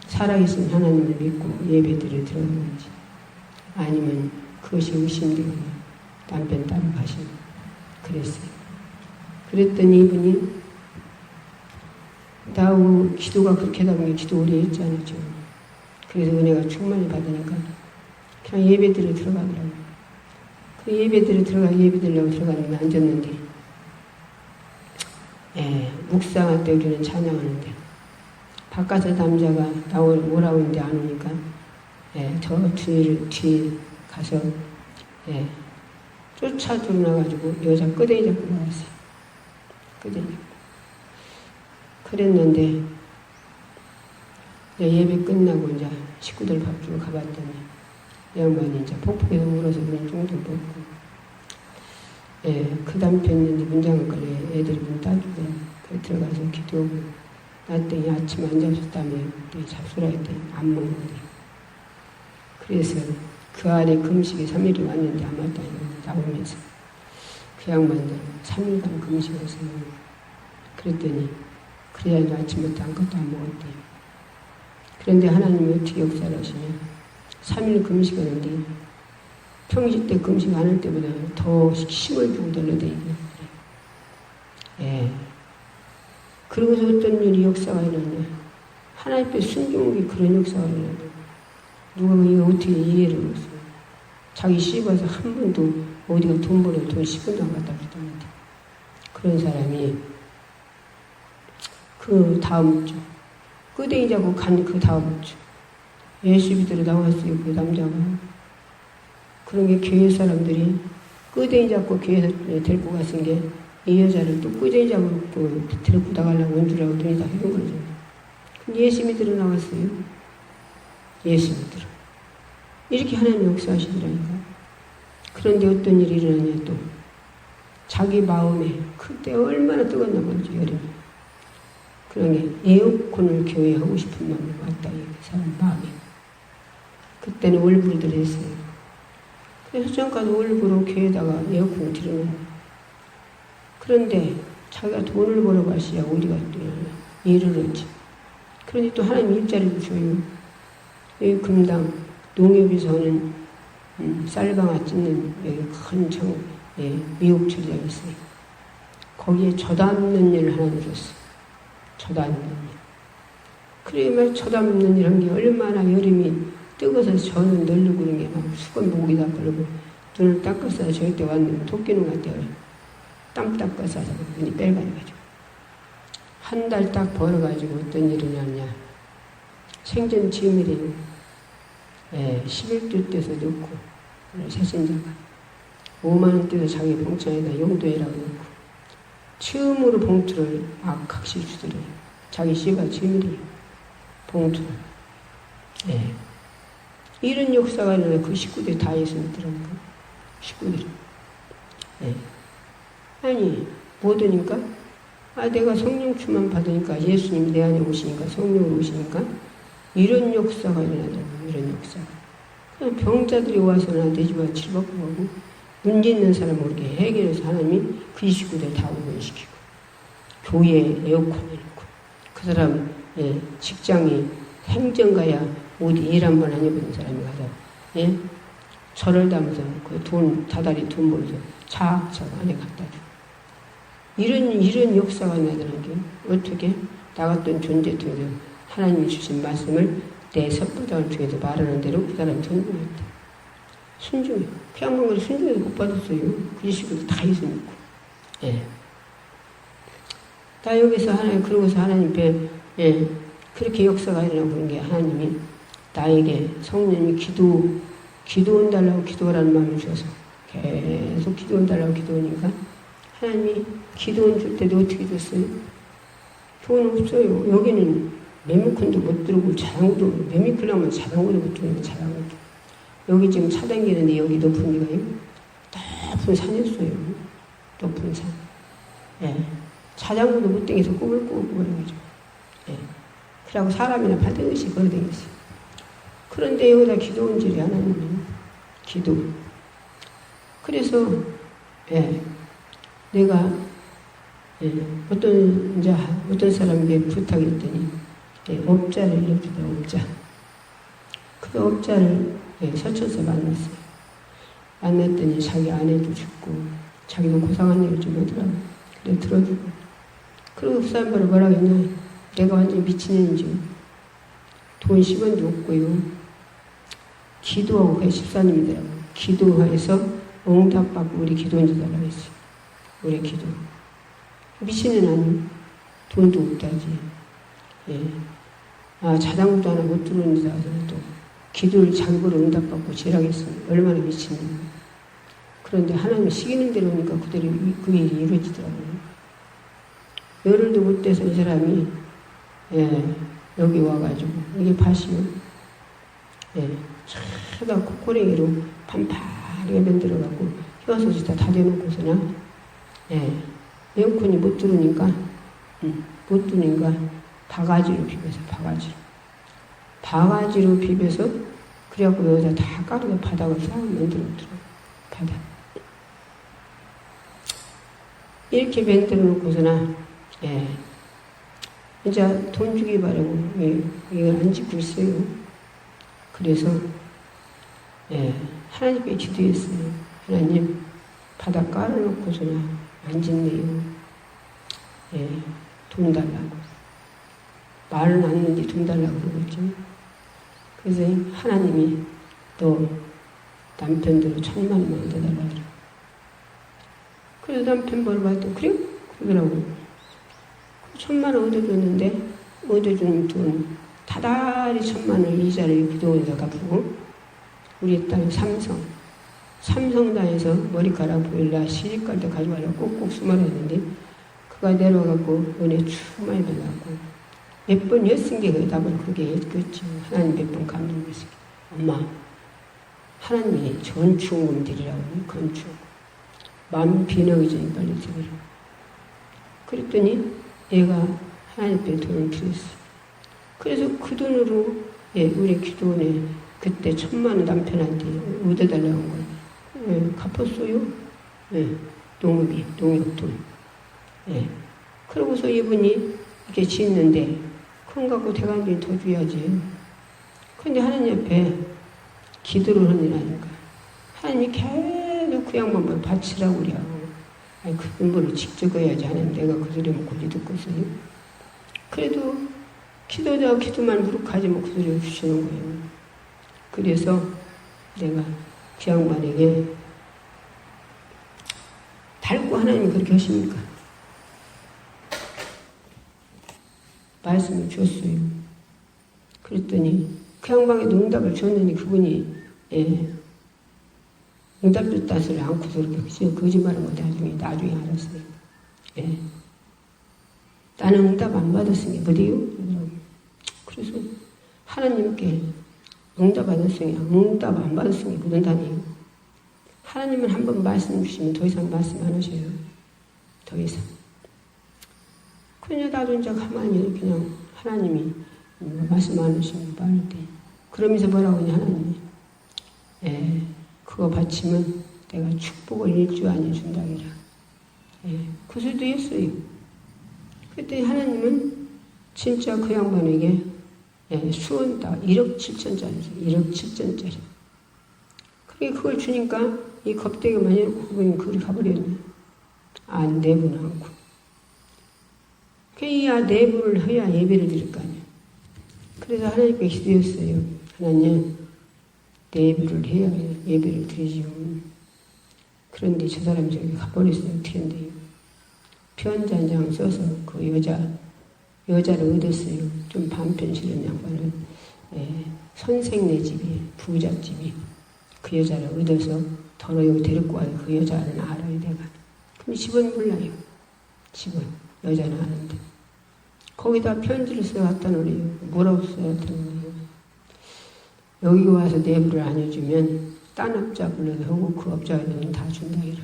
살아계신 하나님을 믿고 예배드려 들어가는지 아니면 그것이 의심되거나 남편 따라 가시는 그랬어요. 그랬더니 이분이 나하고 기도가 그렇게 하다 보니 기도 오래 했잖아요. 지금. 그래서 은혜가 충만히 받으니까 그냥 예배드려 들어가더라고요. 그 예배드리려고 들어갔는데 앉았는데 묵상할 때 우리는 찬양하는데 바깥에 남자가 오라고 했는데 안 오니까 저 뒤에 가서 쫓아 들어나가지고 여자 끄댕이 잡고 나왔어요. 끄댕이. 그랬는데 예배 끝나고 이제 식구들 밥 주고 가봤더니 양반이 이제 폭풍에서 울어서 그런 정도 먹고 그 남편이 이제 문장을 걸려 애들이 문 따주고 그래 들어가서 기도하고 났더니 아침에 안 잡섰다며 잡수라 했더니 안 먹는데 그래서 그 안에 금식이 3일이 왔는데 안 왔다니 나오면서 그 양반들 3일간 금식을 했어요. 그랬더니 그래야 아침부터 아무것도 안 먹었대요. 그런데 하나님이 어떻게 역사를 하시냐. 3일 금식하는데 평시 때 금식 안 할 때보다 더 힘을 주고 돌려다니고 그러고서 어떤 일이 역사가 일어나냐. 하나님 앞에 순종이 그런 역사가 일어나냐. 누가 이거 어떻게 이해를 못했어. 자기 씹어서 한 번도 어디가 돈 벌어 돈 10분도 안 갖다 줬다는데 그런 사람이 그 다음 주 끄댕이 잡고 간 그 다음 주 예수 믿으러 나왔어요. 그 남자가. 그런 게 교회 사람들이 끄댕이 잡고 교회에서 데리고 갔은 게 이 여자를 또 끄댕이 잡고 데리고 나가려고 온 줄 알고 눈이 다 해본 거죠. 예수 믿으러 나왔어요. 예수 믿으러. 이렇게 하나님 역사하시더라니까. 그런데 어떤 일이 일어나냐 또. 자기 마음에 그때 얼마나 뜨겁나 보죠. 여름에. 그런 게 에어컨을 교회에 하고 싶은 마음이 왔다. 이 사람 마음에. 그때는 월불들 했어요. 그래서 전까지 월불로 교회에다가 에어컨을 들여놓은. 그런데 자기가 돈을 벌어가시야 어디가 일을 하지. 그런데 또 하나님 일자리를 줘요. 여기 금당 농협에서는 쌀방아 찢는 여기 큰 창, 미국 처리장이 있어요. 거기에 젖 담는 일을 하나 들었어요. 젖 담는 일. 그래 말 젖 담는 일 한 게 얼마나 여름이 뜨거워서 저는 널르고 그런 게 막 수건 목에다 걸고 눈을 닦았어요. 저희 때 왔는데 토끼는 같아요. 땀 닦아서 눈이 빨개가지고 한 달 딱 벌어가지고 어떤 일이 났냐. 생전 지음이래요. 11주 때서 넣고 새신자가 5만 원대도 자기 봉창에다 용돈이라고 넣고 처음으로 봉투를 악학시 주더래요. 자기 씨가 지밀이에요. 봉투를. 예. 이런 역사가 일어나 그 식구들이 다 예수 믿더라고요. 식구들이. 예. 아니, 뭐더니까? 내가 성령 충만 받으니까 예수님이 내 안에 오시니까, 성령으로 오시니까, 이런 역사가 일어나더라고요. 이런 역사가. 그냥 병자들이 와서 나한테 집에 치료받고 가고, 문제 있는 사람 모르게 해결해서 하나님이 그 식구들 다 구원시키고, 교회에 에어컨을 놓고, 그 사람, 예, 직장이 행정가야 어디 일 한 번 안 해본 사람이 가서, 예? 절을 담아서 그 돈, 다달이 돈 벌어서 차 안에 갖다 주고. 이런 역사가 나더라는 게 어떻게 나갔던 존재 통해서 하나님이 주신 말씀을 내 섭부장을 통해서 말하는 대로 그 사람이 순종했다. 순종해. 그냥 순종해서 못 받았어요. 그 식으로 다 있으니까. 예. 나 여기서 그러고서 하나님 께 예, 그렇게 역사가 일어나고 그런 게 하나님이 나에게 성령님이 기도원 달라고 기도하라는 마음을 주셔서 계속 기도원 달라고 기도하니까 하나님이 기도원 줄 때도 어떻게 줬어요? 돈 없어요. 여기는 매미콘도 못 들고 자전거도 매미클라면 자전거도 못 들고 자전거도. 여기 지금 차 다니는데 여기 높은 데가요? 높은 산이었어요. 높은 산. 예. 자전거도 못 다니서 꾸불꾸불거리죠. 예. 그러고 사람이나 반드시 걸어다녔어요. 그런데 여기다 기도원 줄이 하나님은 기도. 그래서 예. 내가 예, 어떤 사람에게 부탁했더니 예, 업자를 알려주다 업자. 그 업자를 예, 서천에서 만났어요. 만났더니 자기 아내도 죽고 자기도 고상한 일을 좀 하더라고요. 그래 들어주고. 그리고 그 사람들은 뭐라고 했냐. 내가 완전히 미친년인지 돈 10원도 없고요. 기도하고 그게 집사님이더라고요. 기도해서 응답받고 우리 기도원지 달라고 했어요. 우리 기도. 미친년 아니에요. 돈도 없다지. 예. 자당구도 하나 못 들어오는 데다 또 기도를 장부로 응답받고 지랄하겠습니다. 얼마나 미친년. 그런데 하나님이 시키는 대로 오니까 그대로 그 일이 이루어지더라고요. 열흘도 못 돼서 이 사람이 예, 여기 와가지고 이게 밭이요. 예, 차가 코코랭이로 판파리게 만들어갖고 휘어서 다 대놓고서나 예, 에어컨이 못 들어오니까 바가지로 비벼서 바가지로 비벼서 그래갖고 여기다 다 깔아서 바닥을 싹 만들어놓더라고요. 바닥 이렇게 만들어놓고서나 예, 이제 돈 주기 바라고 예, 이걸 안 짓고 있어요. 그래서 예, 하나님께 기도했어요. 하나님 바닥 깔아놓고서나 안 짓네요. 예, 돈 달라고. 말은 안 했는데 돈 달라고 그러겠죠. 그래서 하나님이 또 남편대로 1,000만 원 얻어달라고 그래요. 그래서 남편 벌어봤더니 그래? 그러더라고요. 1,000만 원 얻어줬는데 얻어준 돈 다달이 1,000만 원 이자를 기도원에서 갚고 우리 딸 삼성당에서 머리카락 보일라 시집갈 때 가져가려고 꼭꼭 숨어라 했는데 그가 내려가고 은혜 쭉 많이 받아갖고 몇 번 였은게 답을 그렇게 했겠지. 하나님 몇 번 감동했어요. 엄마 하나님이 전축금 드리라고 건축 마음 비너기 전에 빨리 드리라고. 그랬더니 얘가 하나님 앞에 돈을 드렸어요. 그래서 그 돈으로 예, 우리 기도원에 그때 1,000만 원 남편한테 얻어달라고 한 거예요. 예, 갚았어요. 예, 농협돈. 예. 그러고서 이분이 이렇게 짓는데, 그런 거 갖고 대관들이 더 줘야지. 근데 하나님 앞에 기도를 하느라니까. 하나님이 계속 그 양반만 바치라고 그래요. 아니, 그 공부를 직접 해야지. 하나님 내가 그 소리 먹고 듣고서요. 그래도 기도자 기도만 무룩하지 뭐 그 소리를 주시는 거예요. 그래서 내가 그 양반에게 달고 하나님이 그렇게 하십니까? 말씀을 줬어요. 그랬더니 그 양반에도 응답을 줬느니 그분이 예, 응답 줬다는 소리 않고서 그렇게 거짓말한 거 나중에 알았어요. 예. 나는 응답 안 받았으니 어디요? 그래서 하나님께 응답 받았으니 응답 안 받았으니 그런다니요. 하나님은 한 번 말씀 주시면 더 이상 말씀 안 하셔요. 더 이상. 그냥 나도 이제 가만히 그냥 하나님이 말씀 안 하시면 말할 때 그러면서 뭐라고 하냐 하나님이 그거 바치면 내가 축복을 일주안에 준다기라. 그 소리도 했어요. 그랬더니 하나님은 진짜 그 양반에게 수원 딱 1억 7천짜리 1억 7천짜리. 그게 그걸 주니까 이 겁대기만 이렇게 그분이 그리 가버렸네. 내부는 않고. 그래야 내부를 해야 예배를 드릴 거 아니에요. 그래서 하나님께 기도했어요. 하나님, 내부를 해야 예배를 드리지요. 그런데 저 사람이 저기 가버렸어요. 어떻게 한대요. 편지 한 장 써서 그 여자를 얻었어요. 좀 반편 실은 양반은 선생네 집이 부잣집이 그 여자를 얻어서 더러 여기 데리고 와요. 그 여자는 알아요 내가. 근데 집은 몰라요. 집은 여자는 아는데 거기다 편지를 써갖다 놓으래요. 뭐라고 써갖다 놓으래요. 여기 와서 내부를 안 해주면 딴 업자 불러서 하고 그 업자들은 다 준다 이라.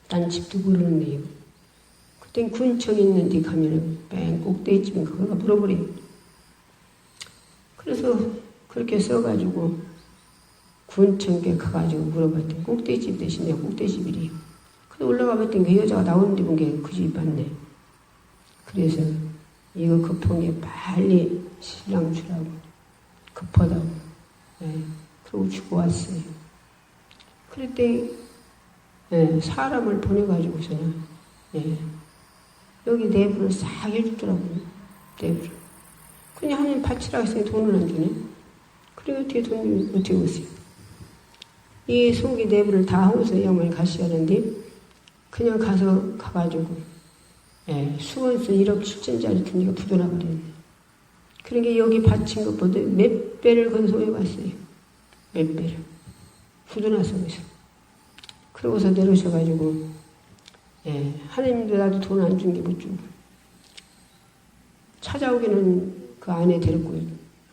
딴 집도 모르는데요. 그땐 군청 있는데 가면은 뺑 꼭대기쯤에 그거가 물어버려요. 그래서 그렇게 써가지고 군청께 가가지고 물어봤더니 꼭대기집 대신에 꼭대기집이래요. 그래서 올라가 봤더니 그 여자가 나오는데 본 게 그 집 맞네. 그래서 이거 급한 게 빨리 신랑 주라고 급하다고. 그러고 주고 왔어요. 그랬더니 사람을 보내가지고서는 여기 내부를 싹 해주더라고요. 내부를. 그냥 하나님 바치라고 했으니 돈을 안 주네. 그래 어떻게 돈을 어떻게 오세요? 이 속이 내부를 다 하고서 이 양반이 가시하는데 그냥 가가지고 수원서 1억 7천짜리 드니까 부도나 버렸네. 그러니까 여기 바친 것보다 몇 배를 건송해봤어요. 몇 배를. 부도나서 그래서. 그러고서 내려오셔가지고 하나님도 나도 돈 안 준 게 못 주고 찾아오기는 그 안에 데리고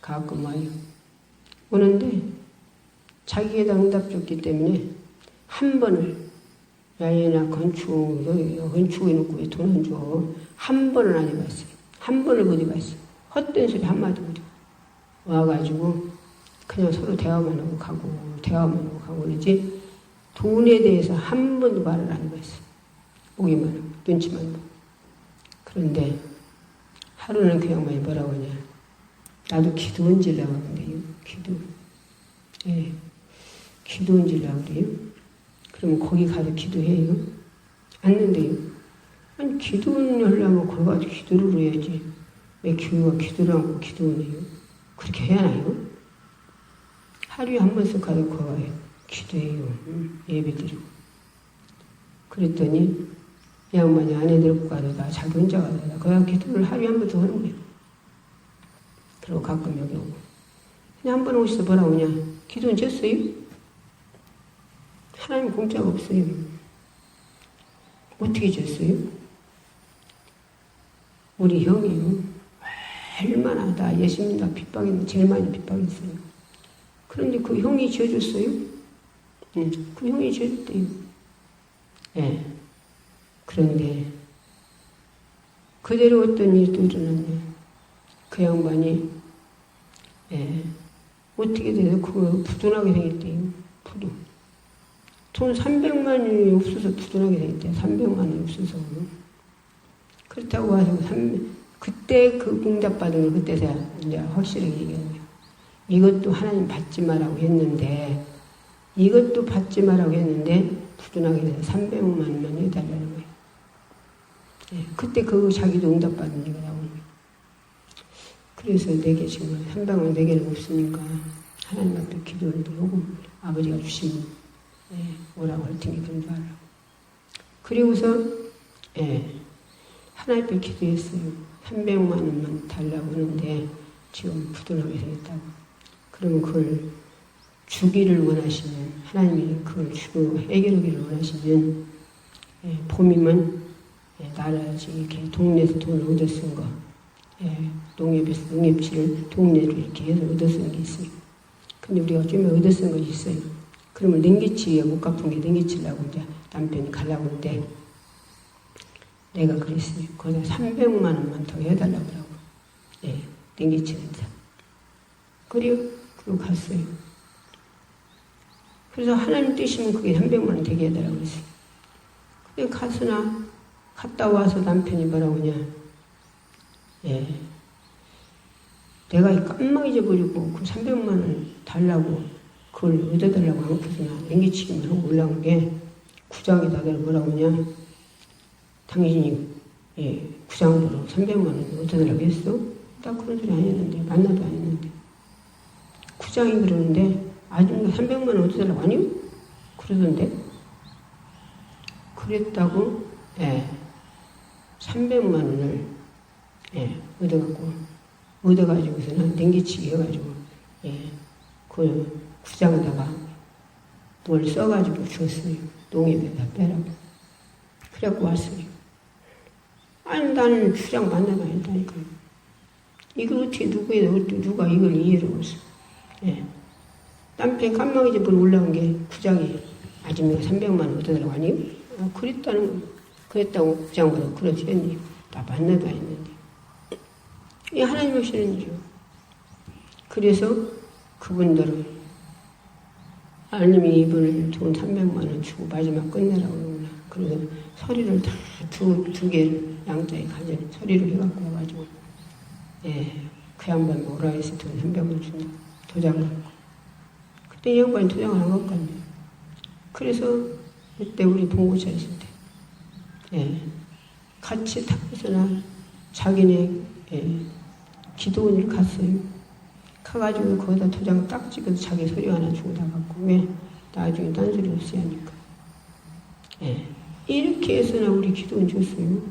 가끔 와요. 오는데 자기에다 응답 줬기 때문에 한 번을 야얘나 건축해놓고 왜 돈 안 줘? 한 번을 안 해봤어요. 한 번을 못 해봤어요. 헛된 소리 한마디 못 해. 와가지고 그냥 서로 대화만 하고 가고 그러지 돈에 대해서 한 번도 말을 안 해봤어요. 보기만 하고 눈치만 보고. 그런데 하루는 그 양반이 뭐라고 하냐. 나도 기도 얹으려고 하는데요. 기도 얹으려고 그래요. 그러면 거기 가서 기도해요. 앉는데요. 아니 기도는 하려면 거기 가서 기도를 해야지. 왜 교회가 기도를 하고 기도를 해요? 그렇게 해야 하나요? 하루에 한 번씩 가서 거기 가요. 기도해요. 예배 드리고. 그랬더니 이 양반이 아내 데리고 가서 자기 혼자 가서 그냥 기도를 하루에 한 번 더 하는 거예요. 그리고 가끔 여기 오고. 그냥 한 번 오셔서 뭐라고 하냐. 기도는 졌어요? 하나님 공짜가 없어요. 어떻게 졌어요? 우리 형이요. 얼마나 다 예수님 다 핍박했는데 제일 많이 핍박했어요. 그런데 그 형이 지어줬어요? 그 형이 지어줬대요. 그런데 그대로 어떤 일이 또 일어났네. 그 양반이 어떻게 돼서 그거 부도나게 생겼대요. 부도. 돈 300만 원이 없어서 부도나게 생겼대요. 300만 원이 없어서. 그렇다고 와서 그때 그 응답받은 걸 그때서야 이제 확실하게 얘기하는 거예요. 이것도 하나님 받지 마라고 했는데 부도나게 돼서 300만 원만 해달라는 거예요. 그때 그 자기도 응답받은 얘기가 나오는 거예요. 그래서 내게 지금 300만 원 내게는 없으니까 하나님 앞에 기도를 하고 아버지가 주시면 오라고 할 테니 그런 줄 알라고. 그리고서 하나님 앞에 기도했어요. 300만 원만 달라고 하는데 지금 부도나게 생겼다고. 그러면 그걸 주기를 원하시면, 하나님이 그걸 주고 해결하기를 원하시면, 봄이면 나라 이렇게 동네에서 돈을 얻어 쓴 거, 농협에서 농협지를 동네로 이렇게 해서 얻어 쓴 게 있어요. 근데 우리가 좀 얻어 쓴 것이 있어요. 그러면 냉기치에 못 갚은 게 냉기치려고 이제 남편이 가려고 하는데, 내가 그랬어요. 거기다 300만 원만 더 해달라고 그러고, 냉기치는 사. 그리고 갔어요. 그래서 하나님 뜻이면 그게 300만 원 되게 해달라고 그랬어요. 근데 갔다 와서 남편이 뭐라고 하냐. 내가 깜막 잊어버리고 그 300만 원 달라고 그걸 얻어달라고 않고서나 냉기치기만 하고 올라온 게 구장에다 내가 뭐라고 하냐. 당신이 구장으로 300만 원 얻어달라고 했어? 딱 그런 소리 안 했는데, 만나도 안 했는데. 구장이 그러는데 아줌마 300만 원 얻어달라고 아니요? 그러던데. 그랬다고 300만 원을 얻어가지고서는 냉기치기 해가지고 그 구장에다가 뭘 써가지고 줬어요. 농협에다 빼라고. 그래갖고 왔어요. 아니 나는 구장 만나면 안 했다니까요. 이걸 어떻게 누가 이걸 이해를 했어. 남편이 깜빡이 집으로 올라온 게 구장이 아줌마가 300만 원 얻어달라고 아니요? 그랬다고 구장보다 그러지 않니? 나 만나도 안 했는데. 이 하나님 오시는 줄. 그래서 그분들은 하나님이 이분을 돈 300만 원 주고 마지막 끝내라고 그러구나. 그래서 서류를 다 두 개를 양자에 가진 서류를 해갖고 와가지고 그 양반 오라 해서 돈 300만 원 준다. 도장을 하고. 그때 이 양반이 도장을 한 것같네요. 그래서 그때 우리 봉고차 있을 때 같이 타고서나 자기네 기도원을 갔어요. 가가지고 거기다 도장 딱 찍어서 자기 서류 하나 주고 나갔고, 왜? 나중에 딴소리 없이 하니까. 이렇게 해서나 우리 기도원 줬어요.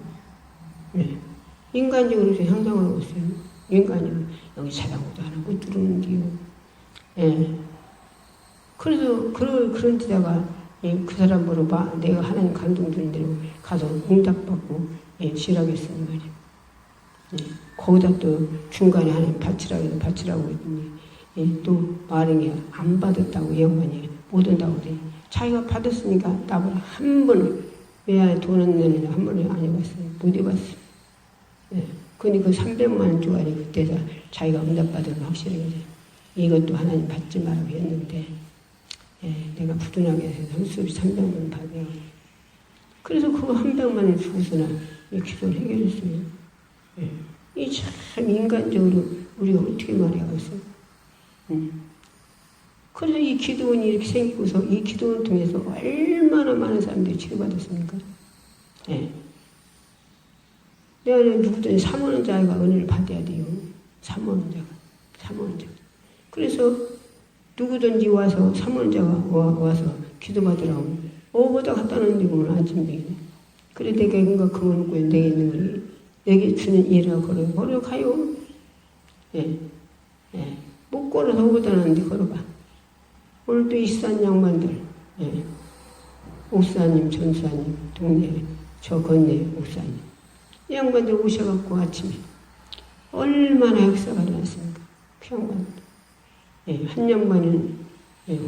인간적으로 향상하고 있어요. 인간적으로 여기 자당고도 안 하고 뚫는데요. 그래서 그런 데다가 그 사람 물어봐. 내가 하나님 감동 주는 대로 가서 응답받고 지라겠으니 말이에요. 거기다 또 중간에 하나님 바치라고 했더니 또 말은 안 받았다고 이 양반이 못 온다고 그러더니 자기가 받았으니까 나보다 한 번 왜 돈은 내느냐 한 번에 안 해봤어요. 못 해봤어요. 그러니 그 300만 원 주가니 그때서 자기가 응답받은 거 확실히 이것도 하나님 받지 말라고 했는데 내가 부둔하게 해서 선수비 300만 원 받아요. 그래서 그거 100만 원 주고서나 이 기도를 해결했어요. 이 참 인간적으로 우리가 어떻게 말해야겠어요? 그래서 이 기도원이 이렇게 생기고서 이 기도원 통해서 얼마나 많은 사람들이 치료받았습니까? 내가 누구든지 사모원자가 은혜를 받아야 돼요. 사모원자가. 그래서 누구든지 와서 사모원자가 와서 기도받으라고 오보다 갖다 놓는 데 보면 안 준비해. 그래 내가 이건가 그거 놓고 내게 있는 거니 내게 주는 일이라 걸어가요. 못 걸어서 오보다 놓는데 걸어가. 오늘도 이산 양반들, 옥사님, 전사님, 동네, 저 건네 옥사님. 이 양반들 오셔갖고 아침에 얼마나 역사가 일어났습니까? 그 양반들. 한 양반은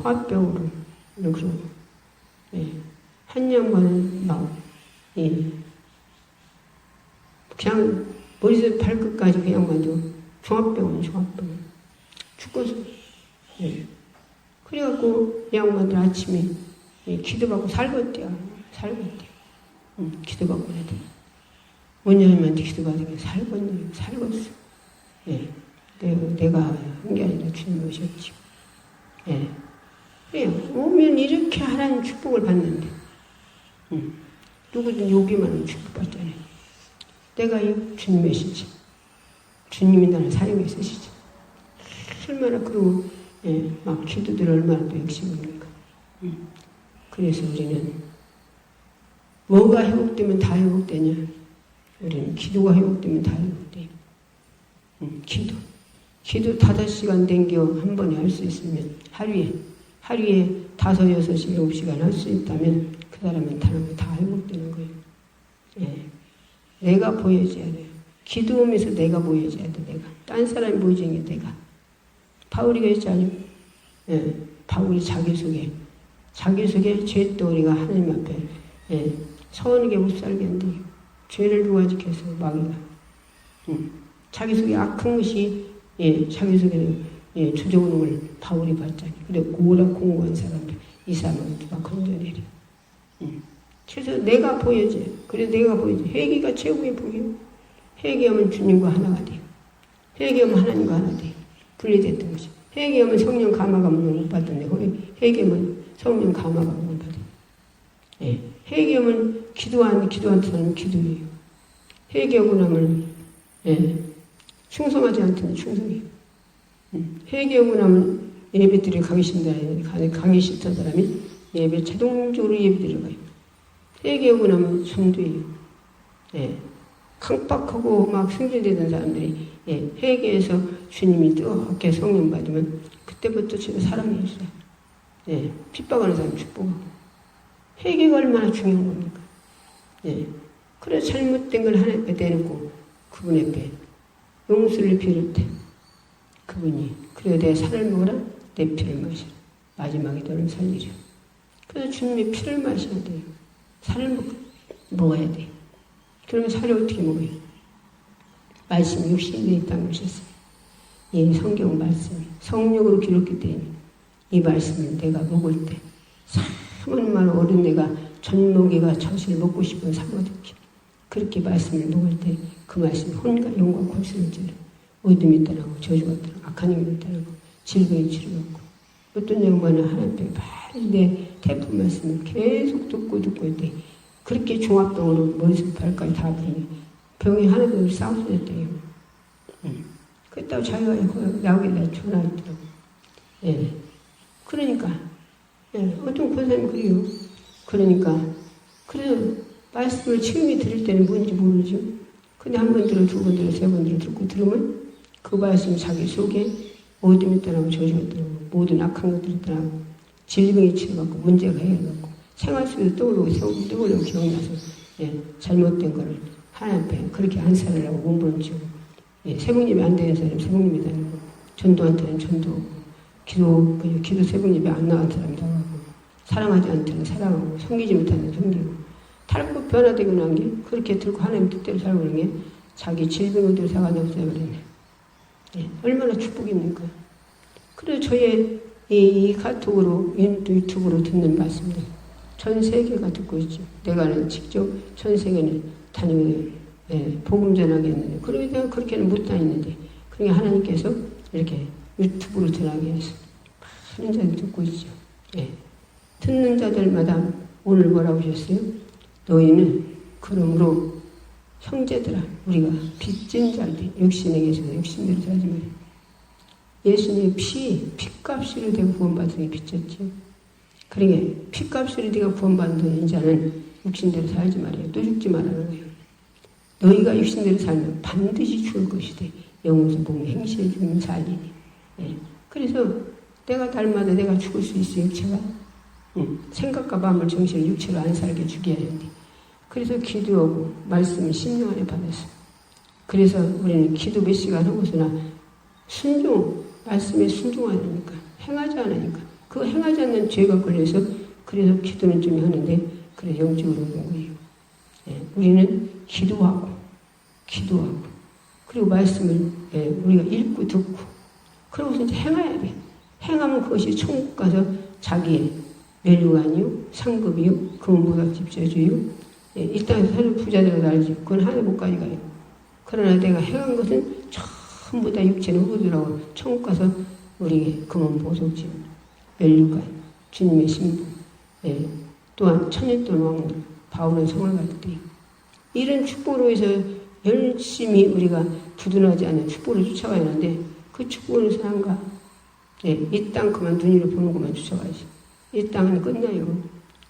화병으로 그러고, 한 양반은 막 그냥 머리부터 발끝까지 그 양반도 종합병원 죽고서. 그래갖고 이 양반들 아침에 기도받고 살겄대요. 기도받고 그래도 원장님한테 기도받으면 살겄어. 내가 한 게 아니라 주님 오셨지. 그래요. 오면 이렇게 하나님 축복을 받는데 누구든 여기만 하면 축복받잖아요. 내가 주님의 시지. 주님이 나를 사용해 쓰시지. 얼마나 그러고 막 기도들 얼마나 또 열심입니까? 그래서 우리는 뭐가 회복되면 다 회복되냐? 우리는 기도가 회복되면 다 회복돼요. 기도 5시간 댕겨 한 번에 할 수 있으면 하루에 하루에 5, 6시, 7시간 할 수 있다면 그 사람은 다른 거 다 회복되는 거예요. 예. 내가 보여줘야 돼요. 기도하면서 내가 보여줘야 돼. 내가. 딴 사람이 보여주는 게 내가. 바울이가 했잖아요. 예. 바울이 자기소개 죄덩어리가 하나님 앞에 예. 서운하게 못 살게 한대요. 죄를 누가 지켜서 마귀가. 자기소개 악한 것이 예. 자기소개는 예. 주저오는 걸 바울이 봤잖아요. 그래 오락 공고한 사람들 이 사람은 누가 건져내려. 그래서 내가 보여줘요. 그래 내가 보여줘. 회개가 최고의 복이에요. 회개하면 주님과 하나가 돼요. 회개하면 하나님과 하나 돼요. 분리됐던 것이. 회개하면 성령 감화감을 못 받던데 회개하면 성령 감화감을 못 받아요. 예. 회개하면 기도한 사람은 기도해요. 회개하고 나면 예. 충성하지 않던 충성해요. 회개하고 나면 예배드리러 가기 싫던 사람이 예배 자동적으로 예배드리러 가요. 회개하고 나면 전도해요. 예. 강박하고 막 승진되던 사람들이 예. 회개해서 주님이 뜨겁게 성령 받으면 그때부터 제가 사랑했어요. 예. 핍박하는 사람 축복하고. 회개가 얼마나 중요한 겁니까? 예. 그래서 잘못된 걸 하나님 앞에 대놓고 그분 앞에 용서를 빌을 때 그분이 그래 내 살을 먹어라 내 피를 마시라 마지막에 너를 살리려. 그래서 주님의 피를 마셔야 돼요. 살을 먹어야 돼요. 그러면 살을 어떻게 먹어요? 말씀이 육신이 되었다고 하셨어요. 이 성경 말씀이 성령으로 기록했기 때문에 이 말씀을 내가 먹을 때 사모님만 어른 내가 전목이가 젖을 먹고 싶은 사모듣기 그렇게 말씀을 먹을 때 그 말씀이 혼과 영과 골수를 찔러 어둠이 떠나고 저주가 떠나고 악한 힘이 떠나고 질병이 치료받고 어떤 양반은 하나님께 빨리 내 태풍 말씀을 계속 듣고 있대. 그렇게 종합병으로 머리부터 발까지 다 아프니 병이 하나도 싸우셨대요. 그랬다고 자기가 나오길래 전화했더라고. 예. 그러니까 예. 어떤 권사님이 그래요. 그러니까 그래서 말씀을 처음에 들을 때는 뭔지 모르죠. 근데 한 번 들어, 두 번 들어, 세 번 듣고 들으면 그 말씀이 자기 속에 어둠이 떠나고 저주가 떠나고 모든 악한 것들이 떠나고 질병이 치료받고 문제가 해결받고 생활 속에서 떠오르고 기억나서 예, 잘못된 거를 하나님 앞에 그렇게 안 살으려고 몸부림치고 예, 세복예배 안 되는 사람 세복예배 다니고 전도한테는 전도하고 기도 세복예배 안 나간 사람 나가고 사랑하지 않는 사람 사랑하고 섬기지 못하는 섬기고 탈고 변화되고 난 게 그렇게 들고 하나님 뜻대로 살고 있는 게 자기 질병을 사가지고 없애버리네. 예, 얼마나 축복입니까? 그래서 저의 이 카톡으로 유튜브로 듣는 말씀들 전 세계가 듣고 있죠. 내가는 직접 전 세계는 다니고 예, 복음 전하게 했는데 그러게 내가 그렇게는 못 다니는데 그러니까 하나님께서 이렇게 유튜브로 전하게 해서 많은 자들 듣고 있죠. 예. 듣는 자들마다 오늘 뭐라고 하셨어요? 너희는 그러므로 형제들아 우리가 빚진 자들 육신에 계셔서 육신대로 살지 말이야. 예수님의 피값으로 내가 구원받은 게 빚졌죠. 그러니까 피값으로 네가 구원받은 자는 육신대로 살지 말아요. 또 죽지 말라는 거예요. 너희가 육신대로 살면 반드시 죽을 것이되 영으로서 보면 행실해 주면 살리니. 예. 그래서 내가 닮아도 내가 죽을 수 있어요. 육체가. 생각과 마음을 정신을 육체로 안 살게 죽여야 하는데 그래서 기도하고 말씀을 10년 안에 받았어요. 그래서 우리는 기도 몇 시간 하고서나 말씀에 순종하니까 행하지 않으니까 그 행하지 않는 죄가 걸려서 그래서 기도는 좀 하는데 그래서 영적으로 오는 거예요. 예, 우리는 기도하고 그리고 말씀을 예, 우리가 읽고 듣고 그러고서 이제 행해야 돼. 행하면 그것이 천국 가서 자기의 멸류관이요 상급이요 금은보답집 줘줘요. 예, 이 땅에서 사는 부자들은 알지. 그건 하늘 못 가져가요. 그러나 내가 행한 것은 전부 다 육체는 후두라고 천국 가서 우리에게 금은보석집 멸류관 주님의 신분 예, 또한 천년동안 왕으로 바울은 성을 갈 때 이런 축복으로 해서 열심히 우리가 부둔하지 않는 축복을 쫓아가야 하는데 그 축복은 사람과 예, 이 땅 그만 눈으로 보는 것만 쫓아가야지. 이 땅은 끝나요.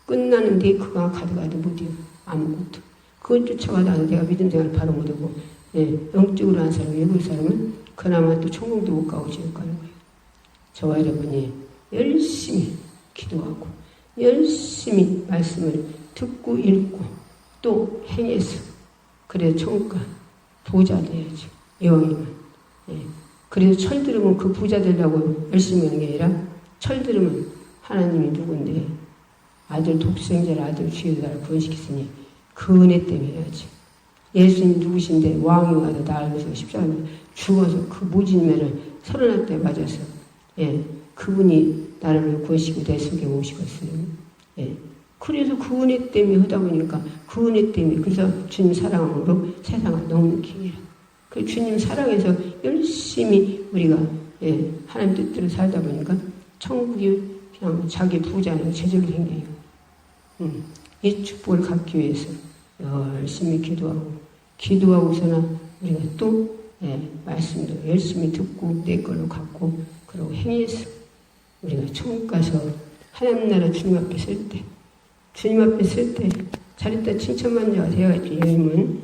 끝나는데 그가 가져가도 못해요. 아무것도. 그것 쫓아가다가 내가 믿음 생활을 바로 못하고 예, 영적으로 한 사람, 외국 사람은 그나마 또 천국도 못 가고 지옥 가는 거예요. 저와 여러분이 열심히 기도하고 열심히 말씀을 듣고 읽고 또 행해서 그래서 천국가 부자 돼야지. 이왕이면. 예. 그래서 철 들으면 그 부자 되려고 열심히 하는 게 아니라 철 들으면 하나님이 누군데 아들 독생자를 아들 주의 나를 구원시켰으니 그 은혜 때문에 해야지. 예수님 누구신데 왕이 와서 나를 위해서 십자가에 죽어서 그 모진매를 30대 맞아서 예, 그분이 나를 구원시키고 내 속에 오시겠어요. 예. 그래서 그 은혜 때문에 하다 보니까 그 은혜 때문에 그래서 주님 사랑으로 세상을 넘는 길이라. 그 주님 사랑해서 열심히 우리가 예, 하나님 뜻대로 살다 보니까 천국이 그냥 자기 부자는 제절로 생겨요. 이 축복을 갖기 위해서 열심히 기도하고서나 우리가 또 예, 말씀도 열심히 듣고 내 걸로 갖고 그러고 행해서 우리가 천국 가서 하나님 나라 주님 앞에 설 때 잘했다 칭찬받는 자가 되어야지. 여러분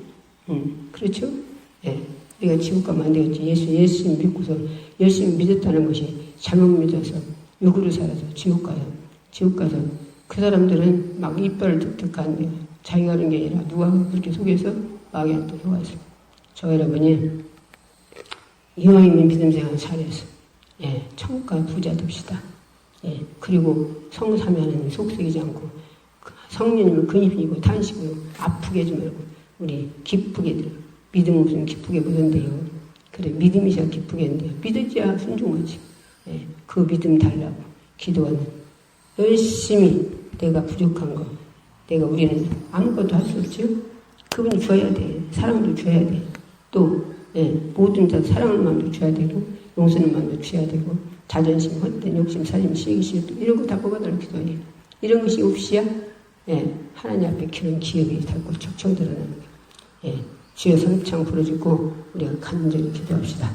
그렇죠? 예, 우리가 지옥 가면 안 되겠지. 예수 믿고서 열심히 믿었다는 것이 잘못 믿어서 욕으로 살아서 지옥 가서 그 사람들은 막 이빨을 득득 하는데 자기가 하는 게 아니라 누가 그렇게 속여서 마귀한테 속아서 저 여러분이 이왕이면 믿음 생활 잘해서 예, 천국가 부자 됩시다. 예, 그리고 성삼위하나님 속썩이지 않고 성령님을 근심이고 탄식으로 아프게 하지 말고 우리 기쁘게 들어. 믿음은 무슨 기쁘게 보던데요. 그래 믿음이셔야 기쁘게 했는데요. 믿어야 순종하지. 예, 그 믿음 달라고 기도하는 열심히 내가 부족한 거 우리는 아무것도 할 수 없죠. 그분이 줘야 돼. 사랑도 줘야 돼. 또 예, 모든 자 사랑하는 마음도 줘야 되고 용서하는 마음도 줘야 되고 자존심, 헛된 욕심, 사심, 시기, 이런 거 다 뽑아달라고 기도해. 이런 것이 없이야 예, 하나님 앞에 그런 기억이 닳고 척척 드러나는 거예요. 예, 주여 성창 부르짖고 우리가 간절히 기도합시다.